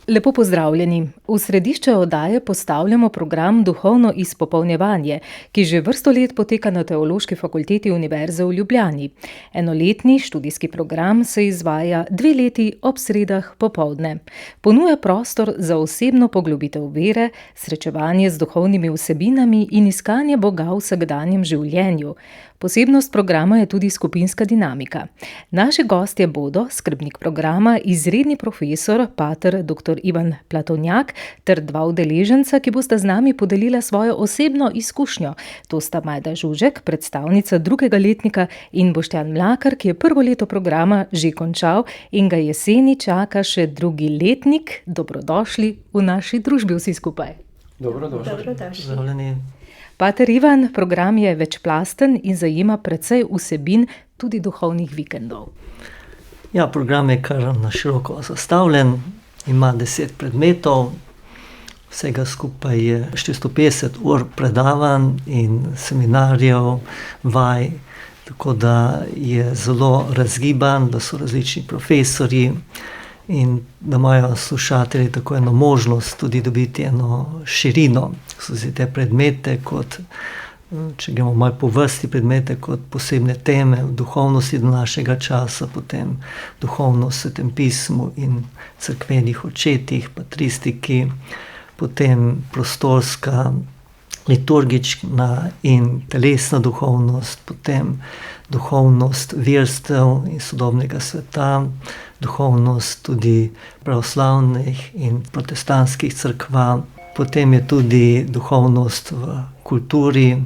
Lepo pozdravljeni. V središče oddaje postavljamo program Duhovno izpopolnjevanje, ki že vrsto let poteka na Teološki fakulteti Univerze v Ljubljani. Enoletni študijski program se izvaja 2 leti ob sredah popoldne. Ponuja prostor za osebno poglobitev vere, srečevanje z duhovnimi vsebinami in iskanje Boga v vsakdanjem življenju. Posebnost programa je tudi skupinska dinamika. Naši gostje bodo skrbnik programa, izredni profesor, pater dr. Ivan Platonjak ter 2 udeleženca, ki bosta z nami podelila svojo osebno izkušnjo. To sta Majda Žužek, predstavnica 2. letnika, in Boštjan Mlakar, ki je 1. leto programa že končal in ga jeseni čaka še 2. letnik. Dobrodošli v naši družbi vsi skupaj. Dobrodošli. Pater Ivan, program je večplasten in zajema precej vsebin, tudi duhovnih vikendov. Ja, program je kar na široko zastavljen, ima 10 predmetov, vsega skupaj je 450 ur predavanj in seminarjev, vaj, tako da je zelo razgiban, da so različni profesorji in da imajo slušatelji tako eno možnost tudi dobiti eno širino skozi te predmete, kot, če gremo malo po vrsti predmete, kot posebne teme v duhovnosti do našega časa, potem duhovnost v Svetem pismu in cerkvenih očetih, patristiki, potem prostorska, liturgična in telesna duhovnost, potem duhovnost verstev in sodobnega sveta, duhovnost tudi pravoslavnih in protestantskih cerkva, potem je tudi duhovnost v kulturi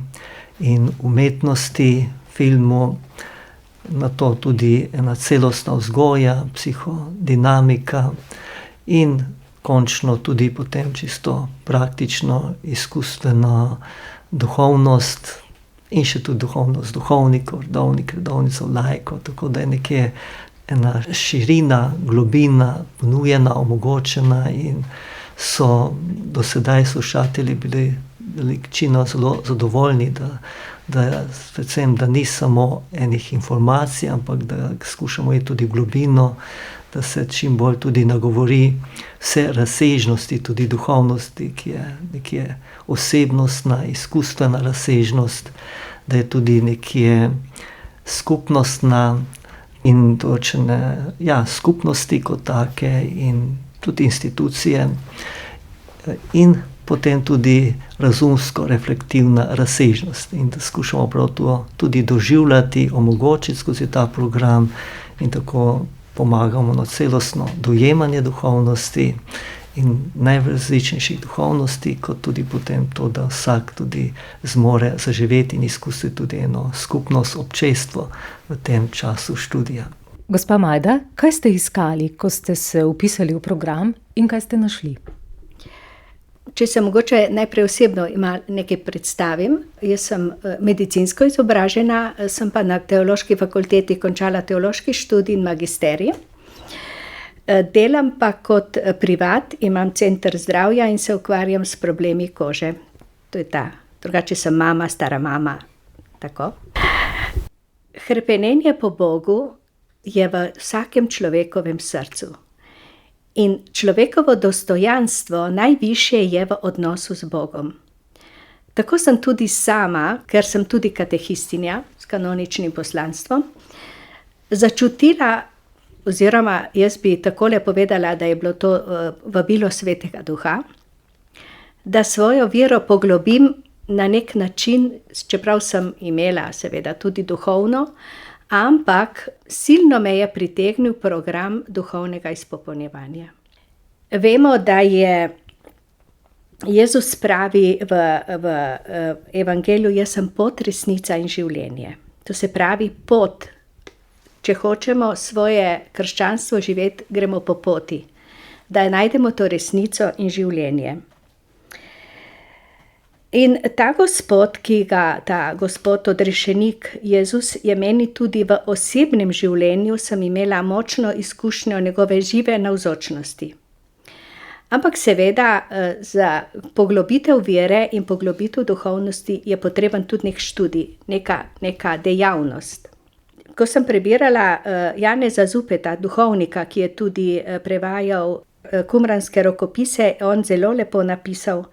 in umetnosti, filmu, nato tudi ena celostna vzgoja, psihodinamika in končno tudi potem čisto praktično, izkustvena duhovnost in še tudi duhovnost duhovnikov, redovnikov, laikov, tako da je nekje ena širina, globina ponujena, omogočena in so do sedaj slušatelji bili večino zelo zadovoljni, predvsem, da ni samo enih informacij, ampak da skušamo iti tudi v globino, da se čim bolj tudi nagovori vse razsežnosti, tudi duhovnosti, ki je nekje osebnostna, izkustvena razsežnost, da je tudi nekje skupnostna in določene skupnosti kot take in tudi institucije in potem tudi razumsko-reflektivna razsežnost. In da skušamo prav to tudi doživljati, omogočiti skozi ta program in tako pomagamo na celostno dojemanje duhovnosti in najrazličnejših duhovnosti, kot tudi potem to, da vsak tudi zmore zaživeti in izkusiti tudi eno skupnost, občestvo v tem času študija. Gospa Majda, kaj ste iskali, ko ste se vpisali v program in kaj ste našli? Če se mogoče najprej osebno nekaj predstavim. Jaz sem medicinsko izobražena, sem pa na Teološki fakulteti končala teološki študij in magisterij. Delam pa kot privat, imam center zdravja in se ukvarjam s problemi kože. To je ta. Drugače sem mama, stara mama. Tako. Hrepenenje po Bogu je v vsakem človekovem srcu. In človekovo dostojanstvo najvišje je v odnosu z Bogom. Tako sem tudi sama, ker sem tudi katehistinja s kanoničnim poslanstvom, začutila, oziroma jaz bi takole povedala, da je bilo to vabilo Svetega Duha, da svojo vero poglobim na nek način, čeprav sem imela seveda tudi duhovno, ampak silno me je pritegnil program duhovnega izpopolnjevanja. Vemo, da je Jezus pravi v evangeliju: jaz sem pot, resnica in življenje. To se pravi pot. Če hočemo svoje krščanstvo živeti, gremo po poti, da najdemo to resnico in življenje. In ta Gospod, ki ga, ta Gospod odrešenik Jezus, je meni tudi v osebnem življenju, sem imela močno izkušnjo njegove žive navzočnosti. Ampak seveda za poglobitev vere in poglobitev duhovnosti je potreben tudi nek študij, neka dejavnost. Ko sem prebirala Janeza Zupeta, duhovnika, ki je tudi prevajal kumranske rokopise, on zelo lepo napisal: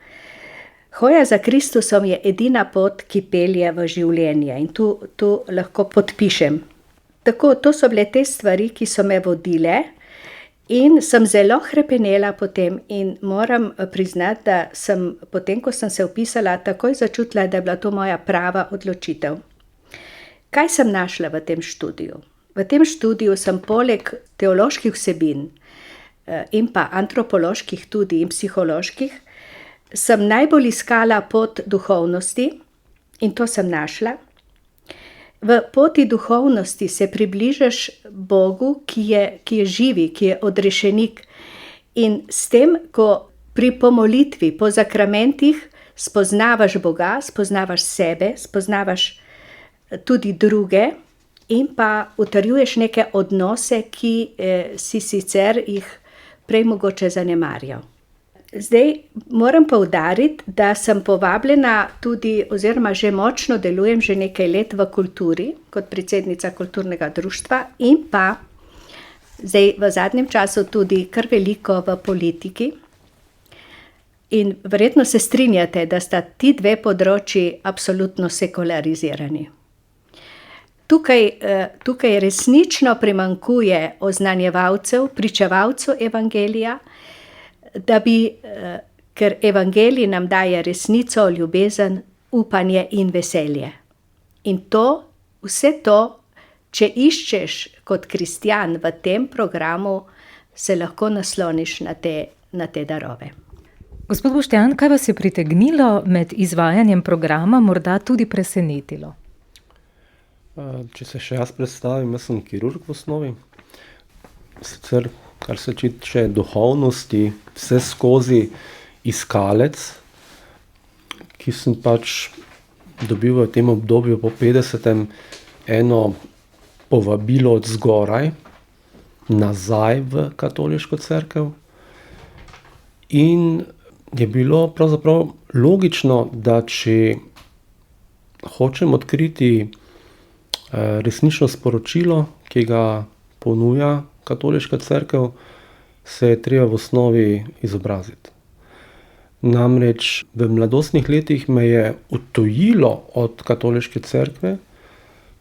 Hoja za Kristusom je edina pot, ki pelje v življenje. In tu lahko podpišem. Tako, to so bile te stvari, ki so me vodile, in sem zelo hrepenela potem in moram priznati, da sem potem, ko sem se vpisala, takoj začutila, da je bila to moja prava odločitev. Kaj sem našla v tem študiju? V tem študiju sem poleg teoloških vsebin in pa antropoloških tudi in psiholoških, sem najbolj iskala pot duhovnosti in to sem našla. V poti duhovnosti se približaš Bogu, ki je živi, ki je odrešenik. In s tem, ko pri pomolitvi, po zakramentih spoznavaš Boga, spoznavaš sebe, spoznavaš tudi druge in pa utrjuješ neke odnose, ki si sicer jih prej mogoče zanemarjal. Zdaj moram poudariti, da sem povabljena tudi, oziroma že močno delujem že nekaj let v kulturi, kot predsednica kulturnega društva in pa zdaj v zadnjem času tudi kar veliko v politiki. In verjetno se strinjate, da sta ti dve področji absolutno sekularizirani. Tukaj resnično primanjkuje oznanjevalcev, pričevalcev evangelija, ker evangelij nam daje resnico, ljubezen, upanje in veselje. In vse to, če iščeš kot kristjan v tem programu, se lahko nasloniš na te darove. Gospod Boštjan, kaj vas je pritegnilo med izvajanjem programa, morda tudi presenetilo? Če se še jaz predstavim, jaz sem kirurg v osnovi. Sicer, kar se tiče duhovnosti, vse skozi iskalec, ki sem pač dobil v tem obdobju po 50. eno povabilo od zgoraj, nazaj v katoliško cerkev. In je bilo pravzaprav logično, da če hočem odkriti resnično sporočilo, ki ga ponuja katoliška cerkev, se je treba v osnovi izobraziti. Namreč v mladostnih letih me je odtujilo od katoliške cerkve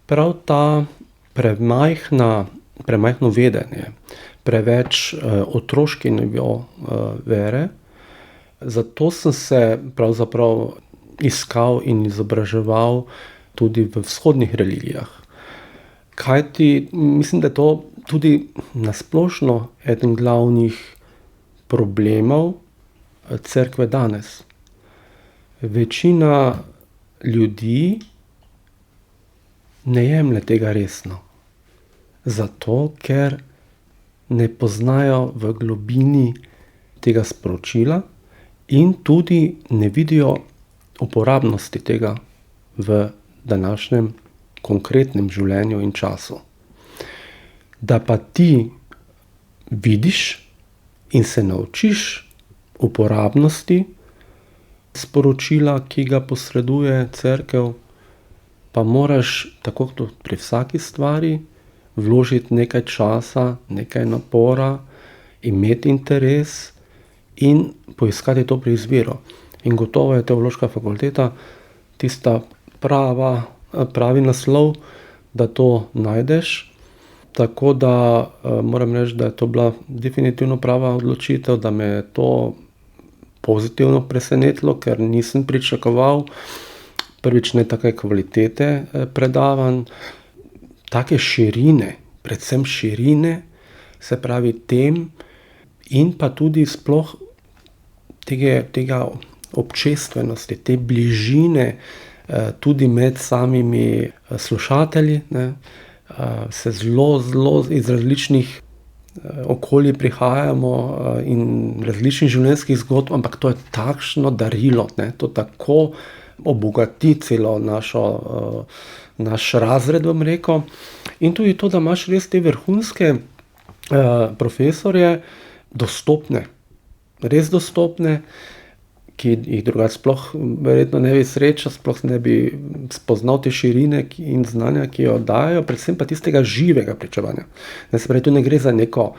prav ta premajhno vedenje, preveč otroški nivo vere. Zato sem se pravzaprav iskal in izobraževal tudi v vzhodnih religijah. Kajti mislim, da je to tudi nasplošno eden glavnih problemov cerkve danes. Večina ljudi ne jemlje tega resno. Zato, ker ne poznajo v globini tega sporočila in tudi ne vidijo uporabnosti tega v današnjem konkretnem življenju in času. Da pa ti vidiš in se naučiš uporabnosti sporočila, ki ga posreduje cerkev, pa moraš, tako kot pri vsaki stvari, vložiti nekaj časa, nekaj napora, imeti interes in poiskati to pri izviru. In gotovo je teološka fakulteta tista pravi naslov, da to najdeš. Tako da moram reči, da je to bila definitivno prava odločitev, da me je to pozitivno presenetilo, ker nisem pričakoval prvič ne take kvalitete predavanj, take širine, predvsem širine, se pravi tem in pa tudi sploh tega občestvenosti, te bližine tudi med samimi slušatelji, ne. Se zelo iz različnih okolij prihajamo in različnih življenjskih zgodb, ampak to je takšno darilo, ne. To tako obogati celo naš razred, bom rekel. In tudi to, da imaš res te vrhunske profesorje dostopne, res dostopne, ki jih drugače sploh verjetno ne bi srečal, sploh ne bi spoznal te širine in znanja, ki jo dajo, predvsem pa tistega živega pričevanja. Se pravi, tu ne gre za neko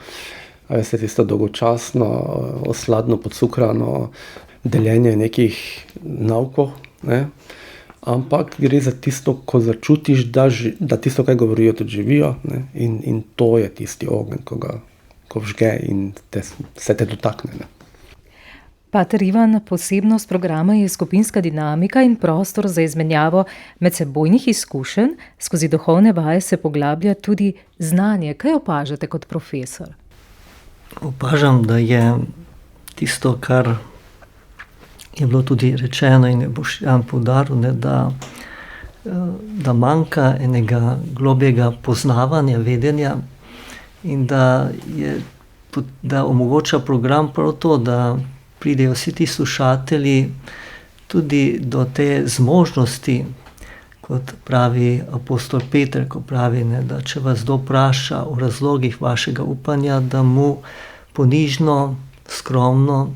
a veste, tisto dolgočasno, osladno, pocukrano deljenje nekih naukov, ne? Ampak gre za tisto, ko začutiš, da tisto, kaj govorijo, tudi živijo, ne? In to je tisti ogenj, ko vžge in se te dotakne, ne? Pater Ivan, posebnost programa je skupinska dinamika in prostor za izmenjavo medsebojnih izkušenj. Skozi duhovne vaje se poglablja tudi znanje. Kaj opažate kot profesor? Opažam, da je tisto, kar je bilo tudi rečeno in je Boštjan poudaril, da manjka enega globjega poznavanja, vedenja in da omogoča program prav to, da pridejo vsi ti slušatelji tudi do te zmožnosti, kot pravi apostol Peter, ko pravi, da če vas kdo vpraša o razlogih vašega upanja, da mu ponižno, skromno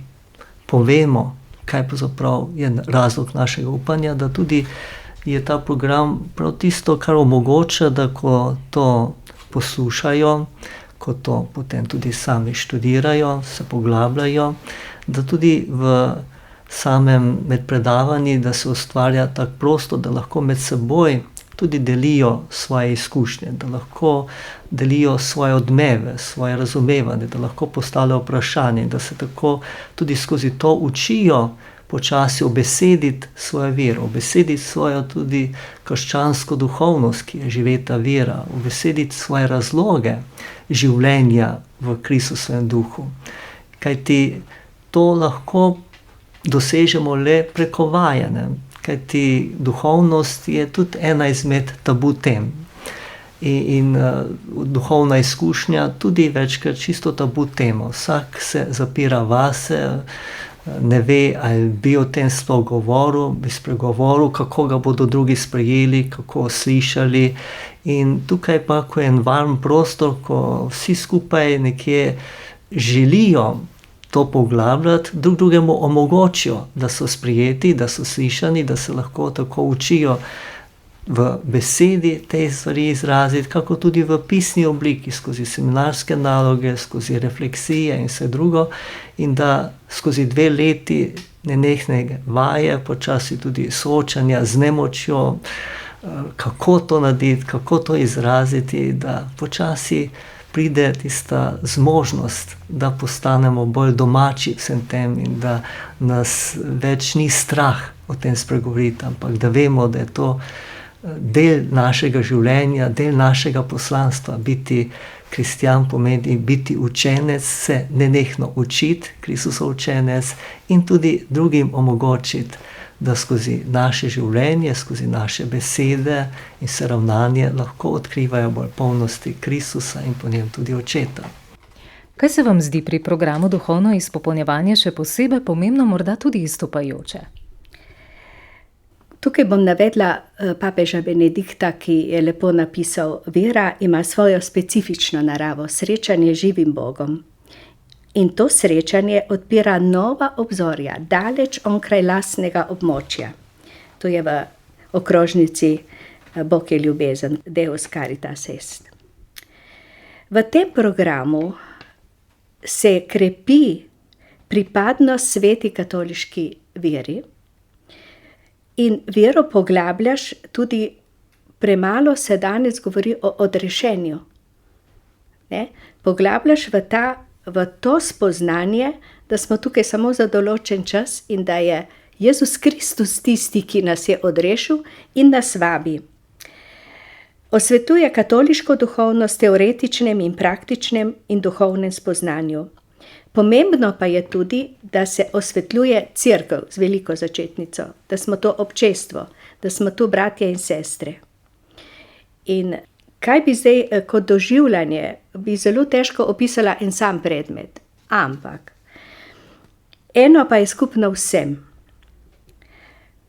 povemo, kaj pravzaprav je razlog našega upanja, da tudi je ta program prav tisto, kar omogoča, da ko to poslušajo, ko to potem tudi sami študirajo, se poglabljajo, da tudi v samem med predavanji, da se ustvarja tak prostor, da lahko med seboj tudi delijo svoje izkušnje, da lahko delijo svoje odmeve, svoje razumevanje, da lahko postavljajo vprašanje, da se tako tudi skozi to učijo počasi obesediti svojo vero, obesediti svojo tudi krščansko duhovnost, ki je živeta vera, obesediti svoje razloge življenja v Kristusovem duhu. Kajti to lahko dosežemo le preko vajanja, kajti duhovnost je tudi ena izmed tabu tem. In duhovna izkušnja tudi večkrat čisto tabu tema. Vsak se zapira vase, ne ve, ali bi o tem sploh govoril, bi spregovoril, kako ga bodo drugi sprejeli, kako slišali. In tukaj pa, ko je en varen prostor, ko vsi skupaj nekje želijo to poglabljati, drugemu omogočijo, da so sprejeti, da so slišani, da se lahko tako učijo v besedi te stvari izraziti, kako tudi v pisni obliki, skozi seminarske naloge, skozi refleksije in vse drugo, in da skozi 2 leti nenehne vaje, počasi tudi soočanja z nemočjo, kako to narediti, kako to izraziti, da počasi pride tista zmožnost, da postanemo bolj domači vsem tem in da nas več ni strah o tem spregovoriti, ampak da vemo, da je to del našega življenja, del našega poslanstva. Biti kristjan pomeni biti učenec, se nenehno učiti, Kristusov učenec, in tudi drugim omogočiti, da skozi naše življenje, skozi naše besede in se ravnanje lahko odkrivajo bolj polnosti Kristusa in po njem tudi Očeta. Kaj se vam zdi pri programu Duhovno izpopolnjevanje še posebej pomembno, morda tudi izstopajoče? Tukaj bom navedla papeža Benedikta, ki je lepo napisal: vera ima svojo specifično naravo, srečanje z živim Bogom. In to srečanje odpira nova obzorja, daleč onkraj lastnega območja. To je v okrožnici Bog je ljubezen, Deus Caritas Est. V tem programu se krepi pripadnost sveti katoliški veri in vero poglabljaš tudi, premalo se danes govori o odrešenju. Ne? Poglabljaš v to spoznanje, da smo tukaj samo za določen čas in da je Jezus Kristus tisti, ki nas je odrešil in nas vabi. Osvetuje katoliško duhovnost v teoretičnem in praktičnem in duhovnem spoznanju. Pomembno pa je tudi, da se osvetljuje Cerkev z veliko začetnico, da smo to občestvo, da smo tu bratje in sestre. In kaj bi zdaj kot doživljanje, bi zelo težko opisala en sam predmet, ampak eno pa je skupno vsem.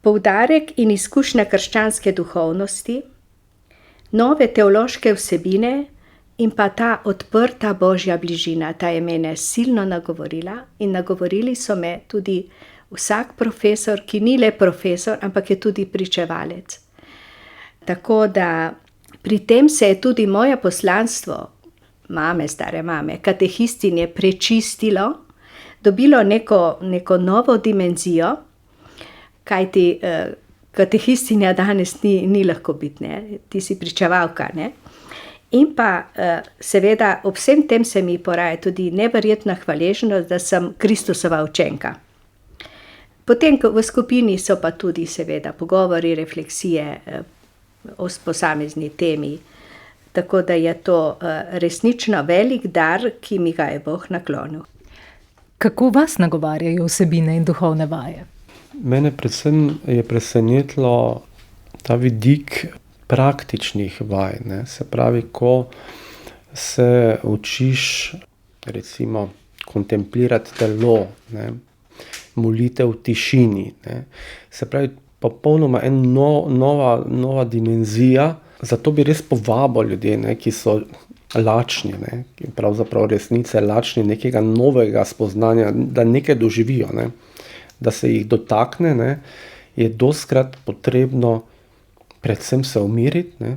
Poudarek in izkušnja krščanske duhovnosti, nove teološke vsebine in pa ta odprta božja bližina, ta je mene silno nagovorila in nagovorili so me tudi vsak profesor, ki ni le profesor, ampak je tudi pričevalec. Tako da pri tem se je tudi moje poslanstvo mame, stare mame, katehistinje prečistilo, dobilo neko novo dimenzijo, kajti katehistinja danes ni lahko biti, ne? Ti si pričevalka, ne? In pa seveda ob vsem tem se mi poraja tudi neverjetna hvaležnost, da sem Kristusova učenka. Potem v skupini so pa tudi seveda pogovori, refleksije o posamezni temi, tako da je to resnično velik dar, ki mi ga je Bog naklonil. Kako vas nagovarjajo vsebine in duhovne vaje? Mene predvsem je presenetilo ta vidik praktičnih vaj, ne. Se pravi, ko se učiš recimo kontemplirati telo, ne, molitev v tišini, ne. Se pravi, popolnoma nova dimenzija, zato bi res povabil ljudi, ne, ki so lačni, ne, ki pravzaprav resnice lačni nekega novega spoznanja, da nekaj doživijo, ne, da se jih dotakne, ne, je dostikrat potrebno predvsem se umiriti, ne,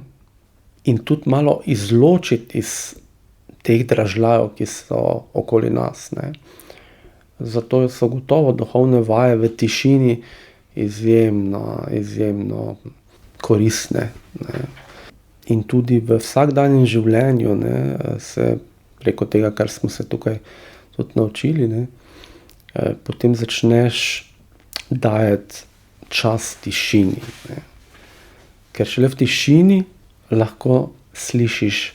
in tudi malo izločiti iz teh dražljajev, ki so okoli nas, ne. Zato so gotovo duhovne vaje v tišini izjemno koristne, ne. In tudi v vsakdanjem življenju, ne, se preko tega, kar smo se tukaj tudi naučili, ne, potem začneš dajati čas tišini, ne. Ker šele v tišini lahko slišiš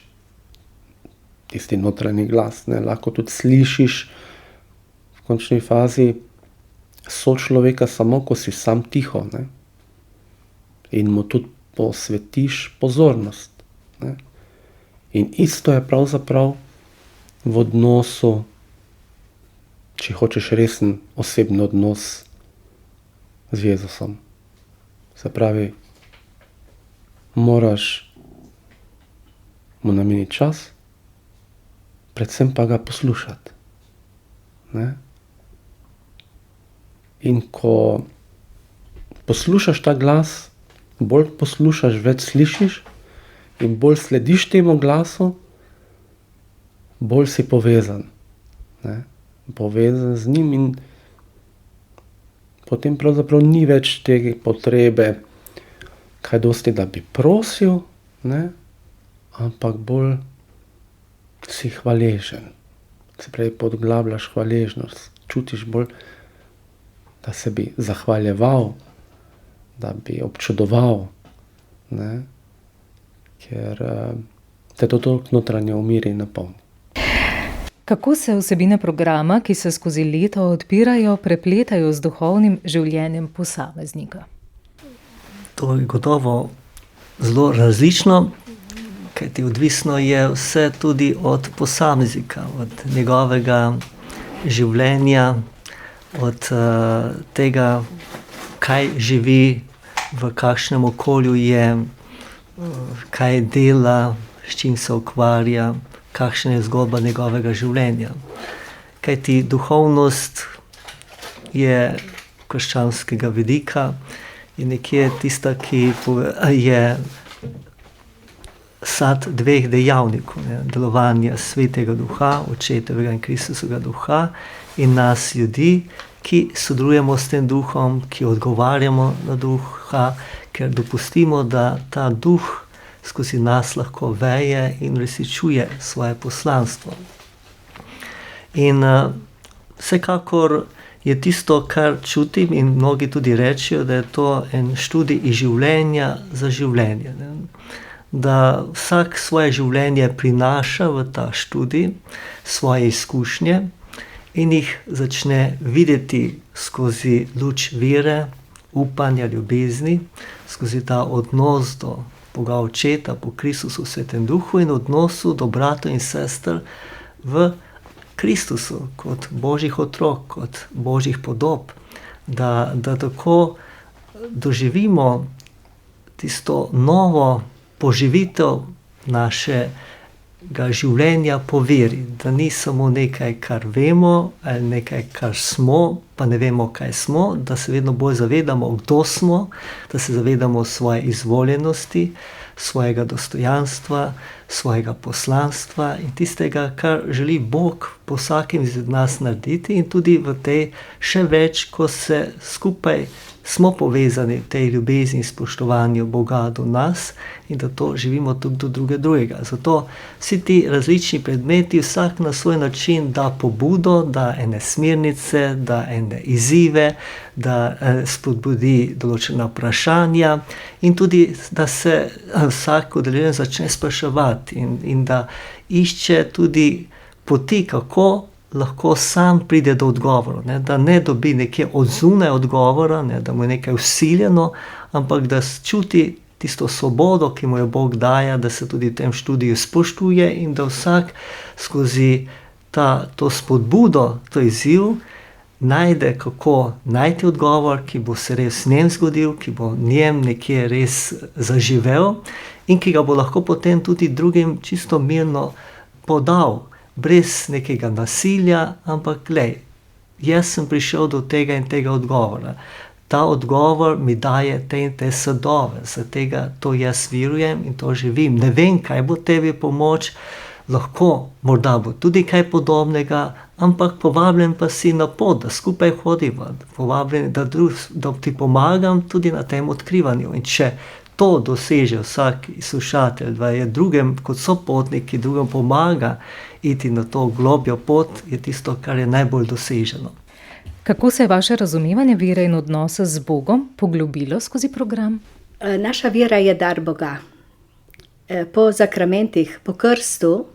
tisti notranji glas, ne, lahko tudi slišiš v končni fazi sočloveka samo, ko si sam tiho, ne. In mu tudi posvetiš pozornost, ne. In isto je pravzaprav v odnosu, če hočeš resen osebni odnos z Jezusom. Se pravi, moraš mu nameniti čas, predvsem pa ga poslušati, ne. In ko poslušaš ta glas, bolj poslušaš, več slišiš in bolj slediš temu glasu, bolj si povezan, ne. Povezan z njim in potem pravzaprav ni več te potrebe, kaj dosti, da bi prosil, ne, ampak bolj si hvaležen. Se pravi, podglabljaš hvaležnost, čutiš bolj, da se bi zahvaljeval, da bi občudoval, ne, ker te to toliko notranje umiri in napolni. Kako se vsebine programa, ki se skozi leto odpirajo, prepletajo z duhovnim življenjem posameznika? To je gotovo zelo različno, kajti odvisno je vse tudi od posameznika, od njegovega življenja, od tega, kaj živi, v kakšnem okolju je, kaj dela, s čim se ukvarja, kakšna je zgodba njegovega življenja. Kajti duhovnost je krščanskega vidika in nekje tista, ki je sad dveh dejavnikov, ne, delovanja Svetega Duha, Očetovega in Kristusovega Duha in nas ljudi, ki sodelujemo s tem Duhom, ki odgovarjamo na Duha, ker dopustimo, da ta Duh skozi nas lahko veje in uresničuje svoje poslanstvo. In vsekakor je tisto, kar čutim in mnogi tudi rečejo, da je to en študij iz življenja za življenje, ne. Da vsak svoje življenje prinaša v ta študij, svoje izkušnje in jih začne videti skozi luč vere, upanja, ljubezni, skozi ta odnos do Boga Očeta, po Kristusu, Svetem Duhu in odnosu do bratov in sester v Kristusu, kot Božjih otrok, kot Božjih podob, da tako doživimo tisto novo poživitev našega življenja po veri, da ni samo nekaj, kar vemo, ali nekaj, kar smo, pa ne vemo, kaj smo, da se vedno bolj zavedamo, kdo smo, da se zavedamo svoje izvoljenosti, svojega dostojanstva, svojega poslanstva in tistega, kar želi Bog po vsakem izmed nas narediti, in tudi v tej še več, ko se skupaj smo povezani v tej ljubezni in spoštovanju Boga do nas in da to živimo tudi do drugega. Zato vsi ti različni predmeti vsak na svoj način da pobudo, da ene smernice, da ene izzive, da spodbudi določena vprašanja in tudi, da se vsak udeleženec začne spraševati in da išče tudi poti, kako lahko sam pride do odgovora, da ne dobi nekje od zunaj odgovora, da mu je nekaj vsiljeno, ampak da čuti tisto svobodo, ki mu jo Bog daje, da se tudi v tem študiju spoštuje in da vsak skozi to spodbudo, to izziv, najde, kako najti odgovor, ki bo se res njem zgodil, ki bo njem nekje res zaživel in ki ga bo lahko potem tudi drugim čisto mirno podal, brez nekega nasilja, ampak jaz sem prišel do tega in tega odgovora. Ta odgovor mi daje te in te sadove, zato to jaz verujem in to živim. Ne vem, kaj bo tebi pomoč, lahko morda bo tudi kaj podobnega, ampak povabljen pa si na pot, da skupaj hodiva, povabljen, da ti pomagam tudi na tem odkrivanju. In če to doseže vsak slušatelj, da je drugem kot sopotnik, ki drugem pomaga iti na to globjo pot, je tisto, kar je najbolj doseženo. Kako se je vaše razumevanje vere in odnosa z Bogom poglobilo skozi program? Naša vera je dar Boga. Po zakramentih, po krstu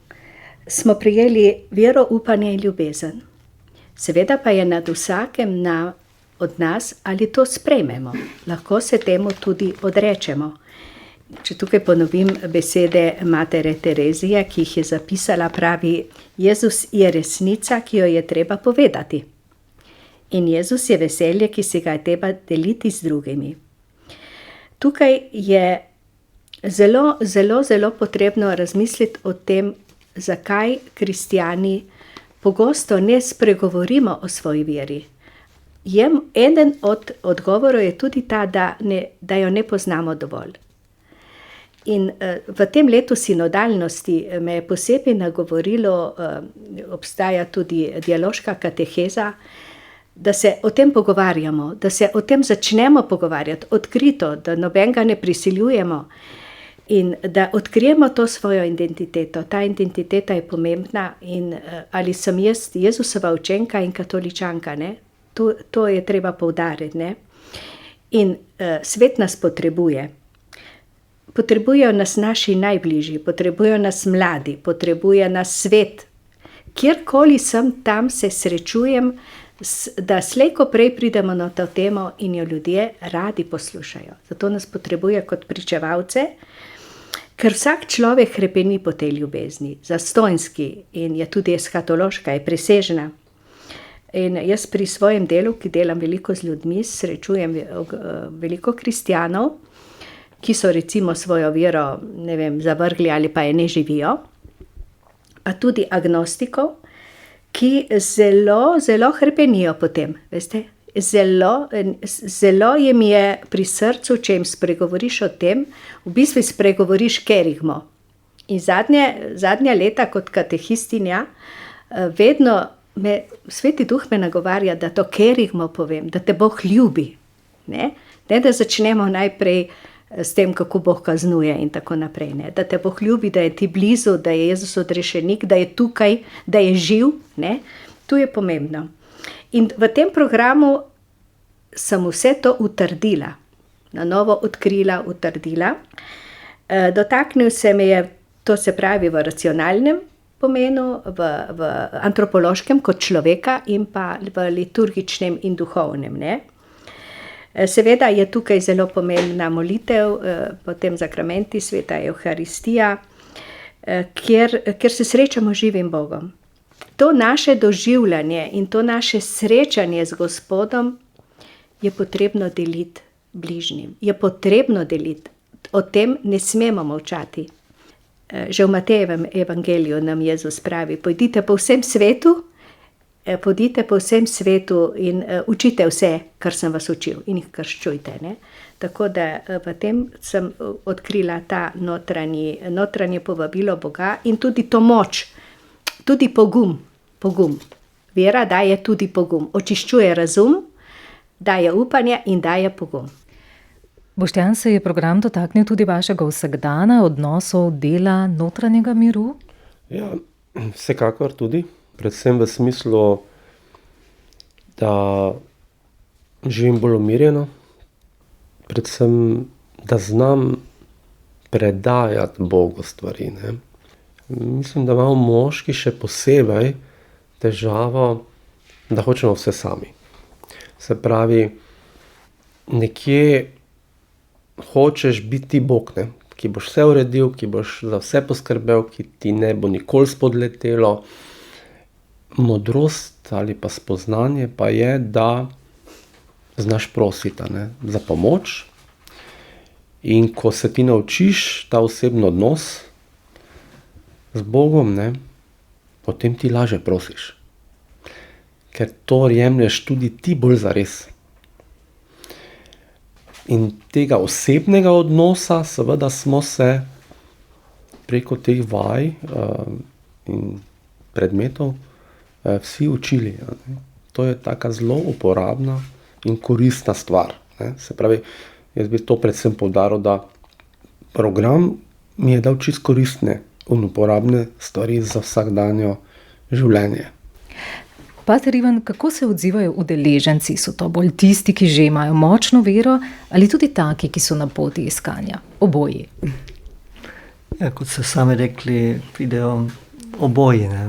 smo prijeli vero, upanje in ljubezen. Seveda pa je nad vsakem od nas, ali to sprejmemo. Lahko se temu tudi odrečemo. Če tukaj ponovim besede matere Terezije, ki jih je zapisala, pravi: Jezus je resnica, ki jo je treba povedati. In Jezus je veselje, ki si ga je treba deliti z drugimi. Tukaj je zelo, zelo, zelo potrebno razmisliti o tem, zakaj kristjani pogosto ne spregovorimo o svoji veri. Eden od odgovorov je tudi ta, da jo ne poznamo dovolj. In v tem letu sinodalnosti me je posebej nagovorilo, obstaja tudi dialoška kateheza, da se o tem pogovarjamo, da se o tem začnemo pogovarjati odkrito, da nobenega ne prisiljujemo in da odkrijemo to svojo identiteto. Ta identiteta je pomembna in ali sem jaz Jezusova učenka in katoličanka, ne? To je treba poudariti, ne? In svet nas potrebuje. Potrebujejo nas naši najbližji, potrebujejo nas mladi, potrebuje nas svet. Kjerkoli sem, tam se srečujem, da slej ko prej pridemo na to temo in jo ljudje radi poslušajo. Zato nas potrebuje kot pričevalce, ker vsak človek hrepeni po tej ljubezni, zastonjski in je tudi eskatološka, je presežna. In jaz pri svojem delu, ki delam veliko z ljudmi, srečujem veliko kristjanov, ki so recimo svojo vero, ne vem, zavrgli ali pa je ne živijo, pa tudi agnostikov, ki zelo, zelo hrepenijo po tem, veste. Zelo jim je pri srcu, če jim spregovoriš o tem, v bistvu spregovoriš kerigmo. In zadnja leta kot katehistinja, vedno Sveti Duh me nagovarja, da to kerigmo povem, da te Bog ljubi. Ne, da začnemo najprej s tem, kako Bog kaznuje in tako naprej. Ne? Da te Bog ljubi, da je ti blizu, da je Jezus odrešenik, da je tukaj, da je živ. Ne? Tu je pomembno. In v tem programu sem vse to utrdila, na novo odkrila, utrdila. Dotaknil se me je, to se pravi v racionalnem pomenu, v antropološkem kot človeka in pa v liturgičnem in duhovnem. Ne? Seveda je tukaj zelo pomembna molitev, potem zakramenti, sveta Evharistija, kjer se srečamo z živim Bogom. To naše doživljanje in to naše srečanje z Gospodom je potrebno deliti bližnjim. Je potrebno deliti. O tem ne smemo molčati. Že v Matejevem evangeliju nam Jezus pravi: pojdite po vsem svetu Pojdite po vsem svetu in učite vse, kar sem vas učil, in jih krščujte. Ne? Tako da v tem sem odkrila ta notranje povabilo Boga in tudi to moč, tudi pogum. Vera daje tudi pogum, očiščuje razum, daje upanje in daje pogum. Boštjan, se je program dotaknil tudi vašega vsakdana, odnosov, dela, notranjega miru? Ja, vsekakor tudi. Predvsem v smislu, da živim bolj umirjeno, predvsem, da znam predajati Bogu stvari. Ne. Mislim, da imamo moški še posebej težavo, da hočemo vse sami. Se pravi, nekje hočeš biti Bog, ne, ki boš vse uredil, ki boš za vse poskrbel, ki ti ne bo nikoli spodletelo. Modrost ali pa spoznanje pa je, da znaš prositi, ne, za pomoč. In ko se ti naučiš ta osebni odnos z Bogom, ne, potem ti lažje prosiš. Ker to jemlješ tudi ti bolj zares. In tega osebnega odnosa seveda smo se preko teh vaj in predmetov vsi učili. Ne. To je taka zelo uporabna in koristna stvar. Ne. Se pravi, jaz bi to predvsem poudaril, da program mi je dal čisto koristne in uporabne stvari za vsakdanje življenje. Pater Ivan, kako se odzivajo udeleženci? So to bolj tisti, ki že imajo močno vero, ali tudi taki, ki so na poti iskanja? Oboji. Ja, kot ste sami rekli, pridejo oboji. Ne.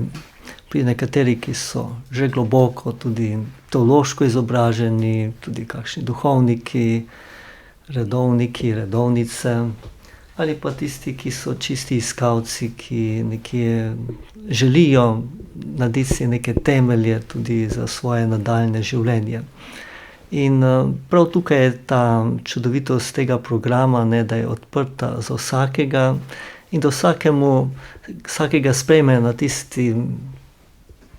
Pri nekateri, ki so že globoko tudi teološko izobraženi, tudi kakšni duhovniki, redovnice, ali pa tisti, ki so čisti iskalci, ki nekje želijo narediti si neke temelje tudi za svoje nadaljne življenje. In prav tukaj je ta čudovitost tega programa, ne, da je odprta za vsakega in da vsakega sprejme na tisti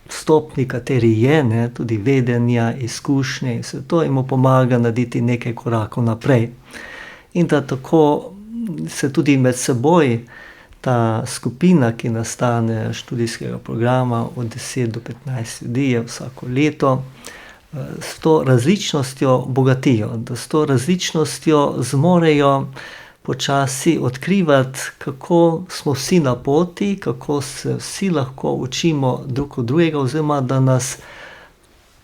stopni, kateri je, ne, tudi vedenja, izkušnje in vse to in mu pomaga narediti nekaj korakov naprej. In da tako se tudi med seboj ta skupina, ki nastane študijskega programa od 10 do 15 ljudi je vsako leto, s to različnostjo bogatijo, da s to različnostjo zmorejo počasi odkrivati, kako smo vsi na poti, kako se vsi lahko učimo drug od drugega, oziroma da nas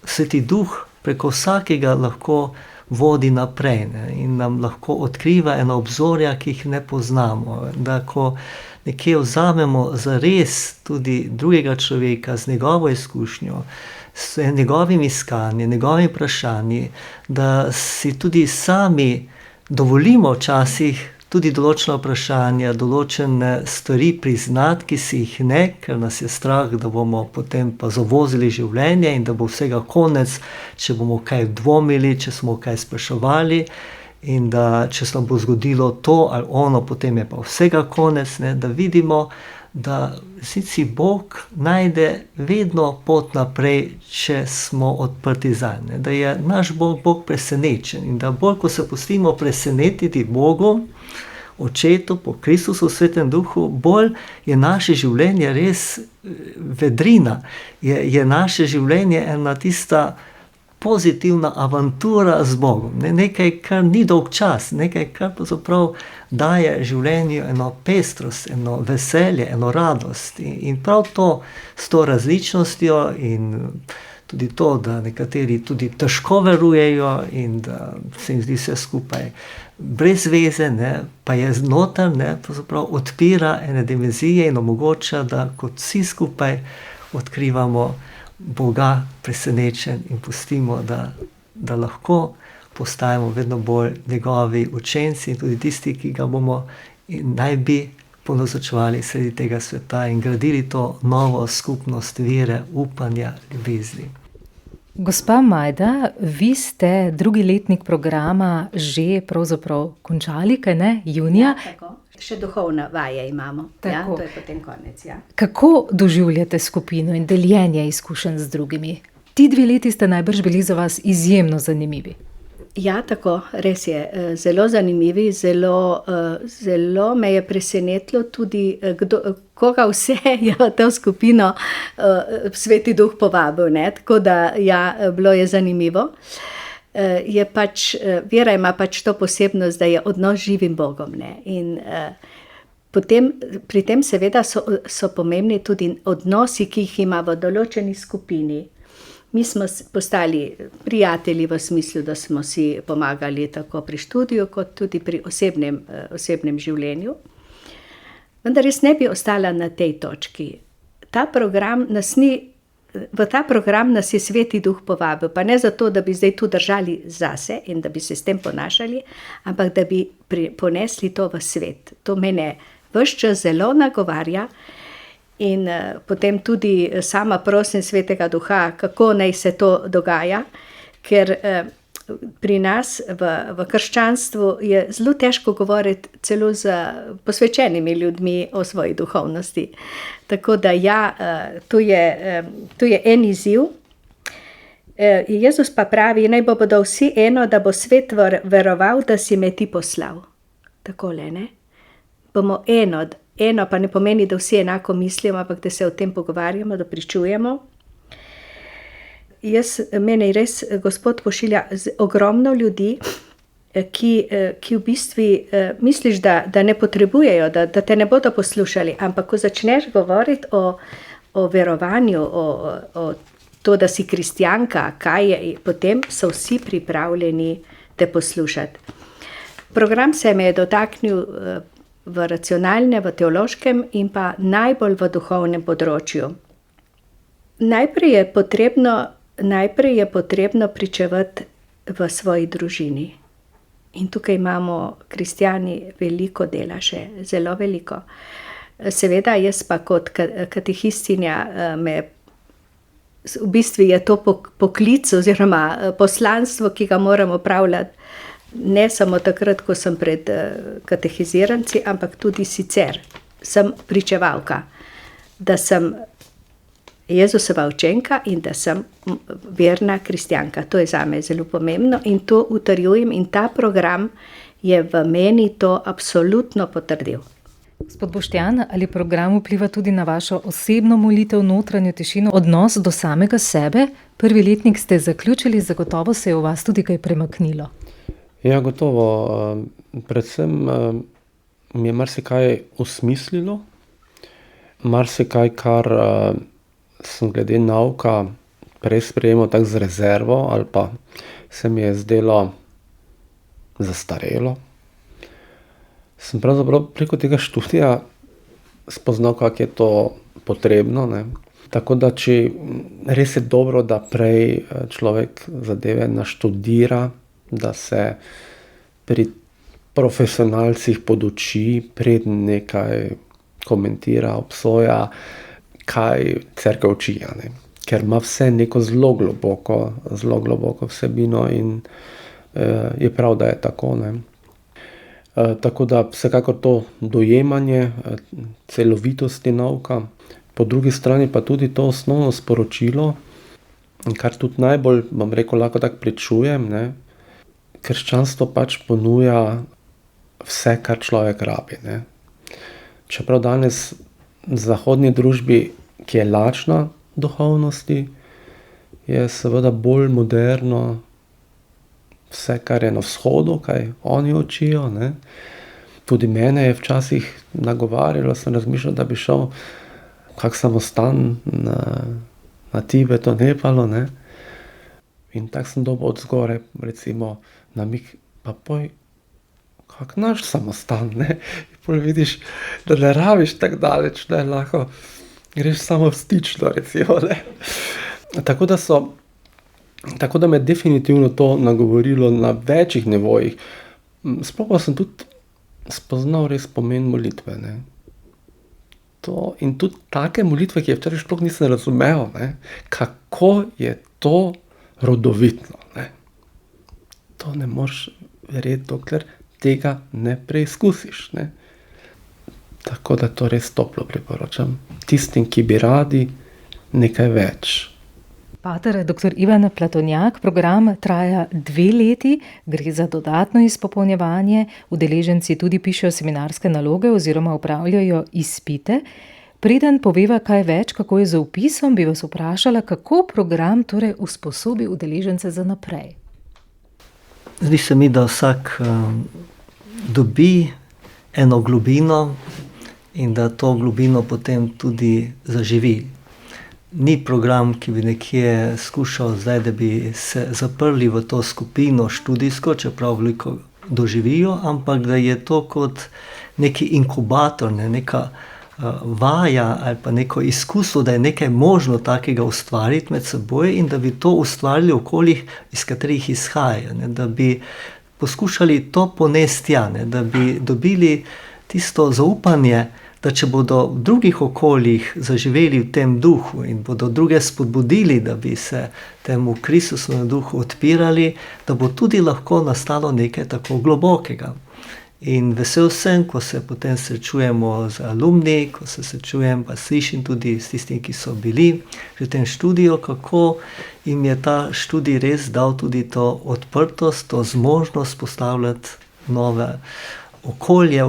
Sveti Duh preko vsakega lahko vodi naprej, ne, in nam lahko odkriva ena obzorja, ki jih ne poznamo. Da ko nekje vzamemo zares tudi drugega človeka z njegovo izkušnjo, s njegovim iskanjem, njegovimi vprašanji, da si tudi sami dovolimo včasih tudi določena vprašanja, določene stvari priznati, ki si jih ne, ker nas je strah, da bomo potem pa zavozili življenje in da bo vsega konec, če bomo kaj dvomili, če smo kaj spraševali in da če se nam bo zgodilo to ali ono, potem je pa vsega konec, ne, da vidimo, da si Bog najde vedno pot naprej, če smo odprti zanj. Da je naš Bog presenečen in da bolj, ko se pustimo presenetiti Bogu, Očetu, po Kristusu, Svetem Duhu, bolj je naše življenje res vedrina. Je naše življenje ena tista pozitivna avantura z Bogom. Nekaj, kar ni dolg čas, nekaj, kar pravzaprav daje življenju eno pestrost, eno veselje, eno radost. In prav to s to različnostjo in tudi to, da nekateri tudi težko verujejo in da se jim zdi vse skupaj brez veze, ne, pa je znotraj, ne, pravzaprav odpira ene dimenzije in omogoča, da kot vsi skupaj odkrivamo Boga presenečen in pustimo, da lahko postajamo vedno bolj njegovi učenci in tudi tisti, ki ga bomo in naj bi ponozočevali sredi tega sveta in gradili to novo skupnost vere, upanja, ljubezni. Gospa Majda, vi ste drugi letnik programa že pravzaprav končali, kaj ne, junija? še duhovne vaje imamo. Ja, Tako. to je potem konec. Ja. Kako doživljate skupino in deljenje izkušenj z drugimi? Ti 2 leti sta najbrž bili za vas izjemno zanimivi. Ja, tako, res je. Zelo zanimivi, zelo me je presenetilo tudi, koga vse je v to skupino Sveti Duh povabil. Ne? Tako da, ja, bilo je zanimivo. Je pač, vera ima pač to posebnost, da je odnos z živim Bogom. Ne? In potem, pri tem seveda so pomembni tudi odnosi, ki jih ima v določeni skupini. Mi smo postali prijatelji v smislu, da smo si pomagali tako pri študiju, kot tudi pri osebnem življenju. Vendar res ne bi ostala na tej točki. V ta program nas je Sveti Duh povabil, pa ne zato, da bi zdaj tu držali zase in da bi se s tem ponašali, ampak da bi ponesli to v svet. To mene ves čas zelo nagovarja. In potem tudi sama prosim Svetega Duha, kako naj se to dogaja, ker pri nas v krščanstvu je zelo težko govoriti celo z posvečenimi ljudmi o svoji duhovnosti. Tako da ja, tu je en izziv. Jezus pa pravi, naj bodo vsi eno, da bo svet veroval, da si me ti poslal. Takole, ne? Bomo eno. Eno pa ne pomeni, da vsi enako mislimo, ampak da se o tem pogovarjamo, da pričujemo. Mene res Gospod pošilja ogromno ljudi, ki v bistvu misliš, da ne potrebujejo, da te ne bodo poslušali, ampak ko začneš govoriti o verovanju, o to, da si kristjanka, kaj je, potem so vsi pripravljeni te poslušati. Program se me je dotaknil v racionalnem, v teološkem in pa najbolj v duhovnem področju. Najprej je potrebno pričevati v svoji družini. In tukaj imamo kristjani veliko dela še, zelo veliko. Seveda jaz pa kot katehistinja v bistvu je to poklic oziroma poslanstvo, ki ga moram opravljati. Ne samo takrat, ko sem pred katehiziranci, ampak tudi sicer sem pričevalka, da sem Jezusova učenka in da sem verna kristjanka. To je zame zelo pomembno in to utrjujem in ta program je v meni to absolutno potrdil. Gospod Boštjan, ali program vpliva tudi na vašo osebno molitev, notranjo tišino, odnos do samega sebe? 1. letnik ste zaključili, zagotovo se je v vas tudi kaj premaknilo. Ja, gotovo. Predvsem mi je marsikaj osmislilo, marsikaj, kar sem glede nauka prej sprejemal tako z rezervo ali pa se mi je zdelo zastarelo. Sem pravzaprav preko tega študija spoznal, kako je to potrebno. Ne? Tako da, res je dobro, da prej človek zadeve naštudira, da se pri profesionalcih poduči, preden nekaj komentira, obsoja, kaj cerkev uči. Ker ima vse neko zelo globoko vsebino in je prav, da je tako. Ne? Tako da vsekakor to dojemanje celovitosti nauka, po drugi strani pa tudi to osnovno sporočilo, kar tudi najbolj, bom rekel, lahko tako pričujem, ne? Krščanstvo pač ponuja vse, kar človek rabi. Ne? Čeprav danes v zahodni družbi, ki je lačna duhovnosti, je seveda bolj moderno vse, kar je na vzhodu, kaj oni učijo. Ne? Tudi mene je včasih nagovarjalo, sem razmišljal, da bi šel kak samostan na Tibetu, Nepalu. Ne? In tako sem dobil od zgore, recimo, namig, pa poj, kak naš samostan, ne? In pol vidiš, da ne rabiš tako daleč, ne? Lahko greš samo v Stično, recimo, ne? Tako da me je definitivno to nagovorilo na večjih nivojih. Sploh pa sem tudi spoznal res pomen molitve, ne? In tudi take molitve, ki je včeraj sploh nisem razumel, ne? Kako je to rodovitno, ne? To ne moreš verjeti, dokler tega ne preizkusiš, ne? Tako da to res toplo priporočam tistim, ki bi radi nekaj več. Pater dr. Ivan Platonjak, program traja 2 leti, gre za dodatno izpopolnjevanje, udeleženci tudi pišejo seminarske naloge oziroma opravljajo izpite. Preden poveva kaj več, kako je z vpisom, bi vas vprašala, kako program torej usposobi udeležence za naprej. Zdi se mi, da vsak dobi eno globino in da to globino potem tudi zaživi. Ni program, ki bi nekje skušal zdaj, da bi se zaprli v to skupino študijsko, čeprav veliko doživijo, ampak da je to kot neki inkubator, neka vaja ali pa neko izkustvo, da je nekaj možno takega ustvariti med seboj in da bi to ustvarili v okoljih, iz katerih izhajajo, da bi poskušali to ponesti tja, da bi dobili tisto zaupanje, da če bodo v drugih okoljih zaživeli v tem duhu in bodo druge spodbudili, da bi se temu Kristusovemu duhu odpirali, da bo tudi lahko nastalo nekaj tako globokega. In vesel sem, ko se potem srečujemo z alumni, ko se srečujem pa slišim tudi s tistimi, ki so bili v tem študiju, kako jim je ta študij res dal tudi to odprtost, to zmožnost postavljati nove okolje,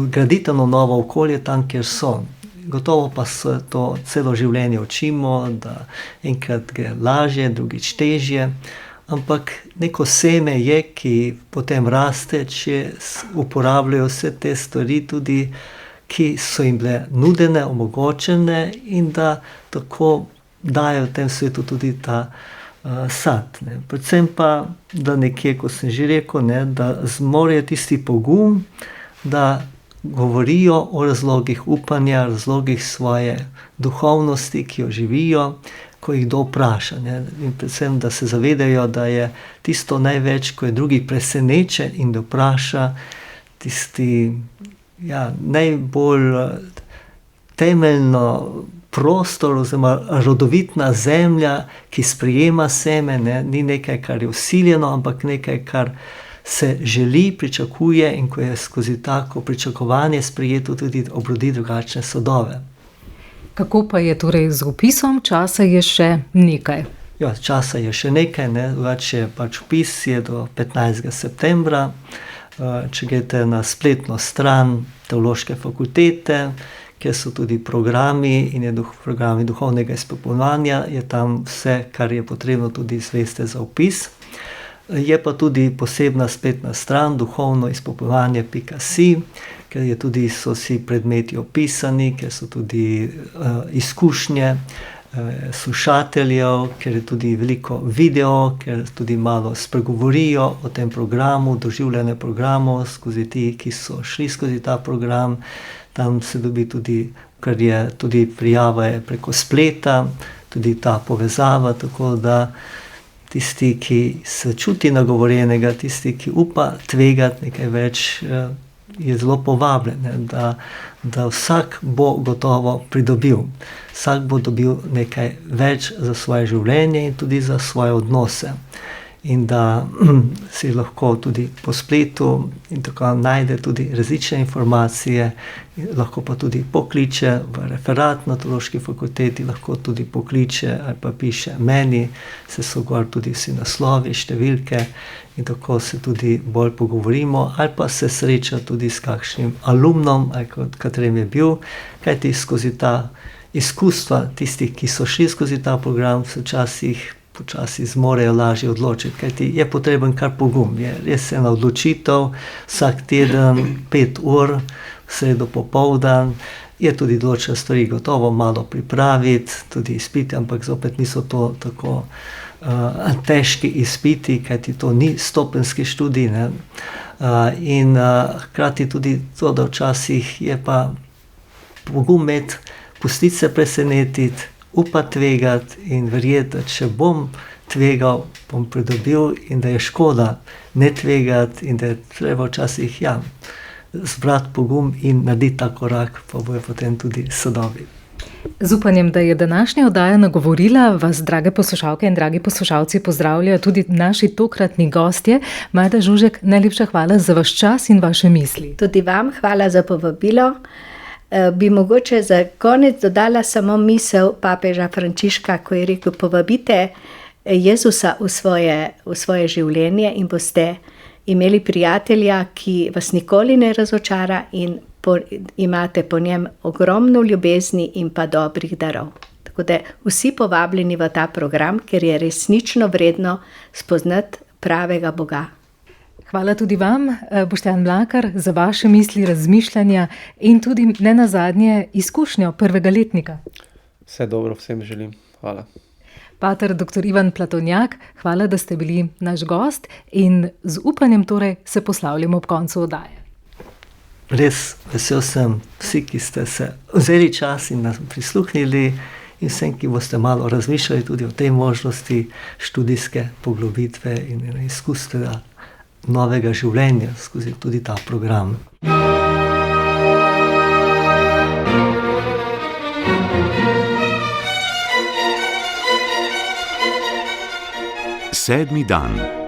graditi novo okolje tam, kjer so. Gotovo pa se to celo življenje učimo, da enkrat gre lažje, drugič težje, ampak neko seme je, ki potem raste, če uporabljajo vse te stvari tudi, ki so jim bile nudene, omogočene in da tako dajo v tem svetu tudi ta sad. Predvsem pa, da nekje, kot sem že rekel, da zmorejo tisti pogum, da govorijo o razlogih upanja, razlogih svoje duhovnosti, ki jo živijo, ko jih kdo vpraša. In predvsem, da se zavedajo, da je tisto največ, ko je drugi presenečen in da vpraša tisti najbolj temeljno prostor oziroma rodovitna zemlja, ki sprejema seme, ni nekaj, kar je vsiljeno, ampak nekaj, kar se želi, pričakuje in ko je skozi tako pričakovanje sprejeto, tudi obrodi drugačne sadove. Kako pa je torej z vpisom? Časa je še nekaj. Ja, časa je še nekaj, drugače pač vpis je do 15. septembra. Če greste na spletno stran Teološke fakultete, kjer so tudi programi in je programi duhovnega izpopolnjevanja, je tam vse, kar je potrebno tudi izvesti za vpis. Je pa tudi posebna spletna stran duhovnoizpopolnjevanje.si, ker so vsi predmeti opisani, ker so tudi izkušnje slušateljev, ker je tudi veliko video, ker tudi malo spregovorijo o tem programu, doživljanje programov skozi ti, ki so šli skozi ta program. Tam se dobi tudi, ker je tudi prijava preko spleta, tudi ta povezava, tako da tisti, ki se čuti nagovorjenega, tisti, ki upa tvegati nekaj več, je zelo povabljen, da vsak bo gotovo pridobil. Vsak bo dobil nekaj več za svoje življenje in tudi za svoje odnose. In da si lahko tudi po spletu in tako najde tudi različne informacije, lahko pa tudi pokliče v referat na Teološki fakulteti, lahko tudi pokliče ali pa piše meni, se so gor tudi vsi naslovi, številke in tako se tudi bolj pogovorimo ali pa se sreča tudi s kakšnim alumnom, katerim je bil, kajti skozi ta izkustva tistih, ki so šli skozi ta program, se počasi zmorejo lažje odločiti, kajti je potreben kar pogum. Je res ena odločitev, vsak teden 5 ur, v sredo popoldan, je tudi določene stvari gotovo malo pripraviti, tudi izpiti, ampak zopet niso to tako težki izpiti, kajti to ni stopenjski študij. In hkrati tudi to, da včasih je pa pogum imeti, pustiti se presenetiti, upati tvegati in verjeti, da če bom tvegal, bom pridobil in da je škoda ne tvegati in da je treba včasih zbrati pogum in narediti ta korak, pa bojo potem tudi sadovi. Z upanjem, da je današnja oddaja nagovorila, vas, drage poslušalke in dragi poslušalci, pozdravljajo tudi naši tokratni gostje. Majda Žužek, najlepša hvala za vaš čas in vaše misli. Tudi vam hvala za povabilo. Bi mogoče za konec dodala samo misel papeža Frančiška, ko je rekel: povabite Jezusa v svoje življenje in boste imeli prijatelja, ki vas nikoli ne razočara in imate po njem ogromno ljubezni in pa dobrih darov. Tako da vsi povabljeni v ta program, ker je resnično vredno spoznati pravega Boga. Hvala tudi vam, Boštjan Mlakar, za vaše misli, razmišljanja in tudi ne nazadnje izkušnjo prvega letnika. Vse dobro vsem želim. Hvala. Pater dr. Ivan Platonjak, hvala, da ste bili naš gost in z upanjem torej se poslavljamo ob koncu oddaje. Res vesel sem vsi, ki ste se vzeli čas in nas prisluhnili, in vsem, ki boste malo razmišljali tudi o tej možnosti študijske poglobitve in izkustva novega življenja skozi tudi ta program. Sedmi dan.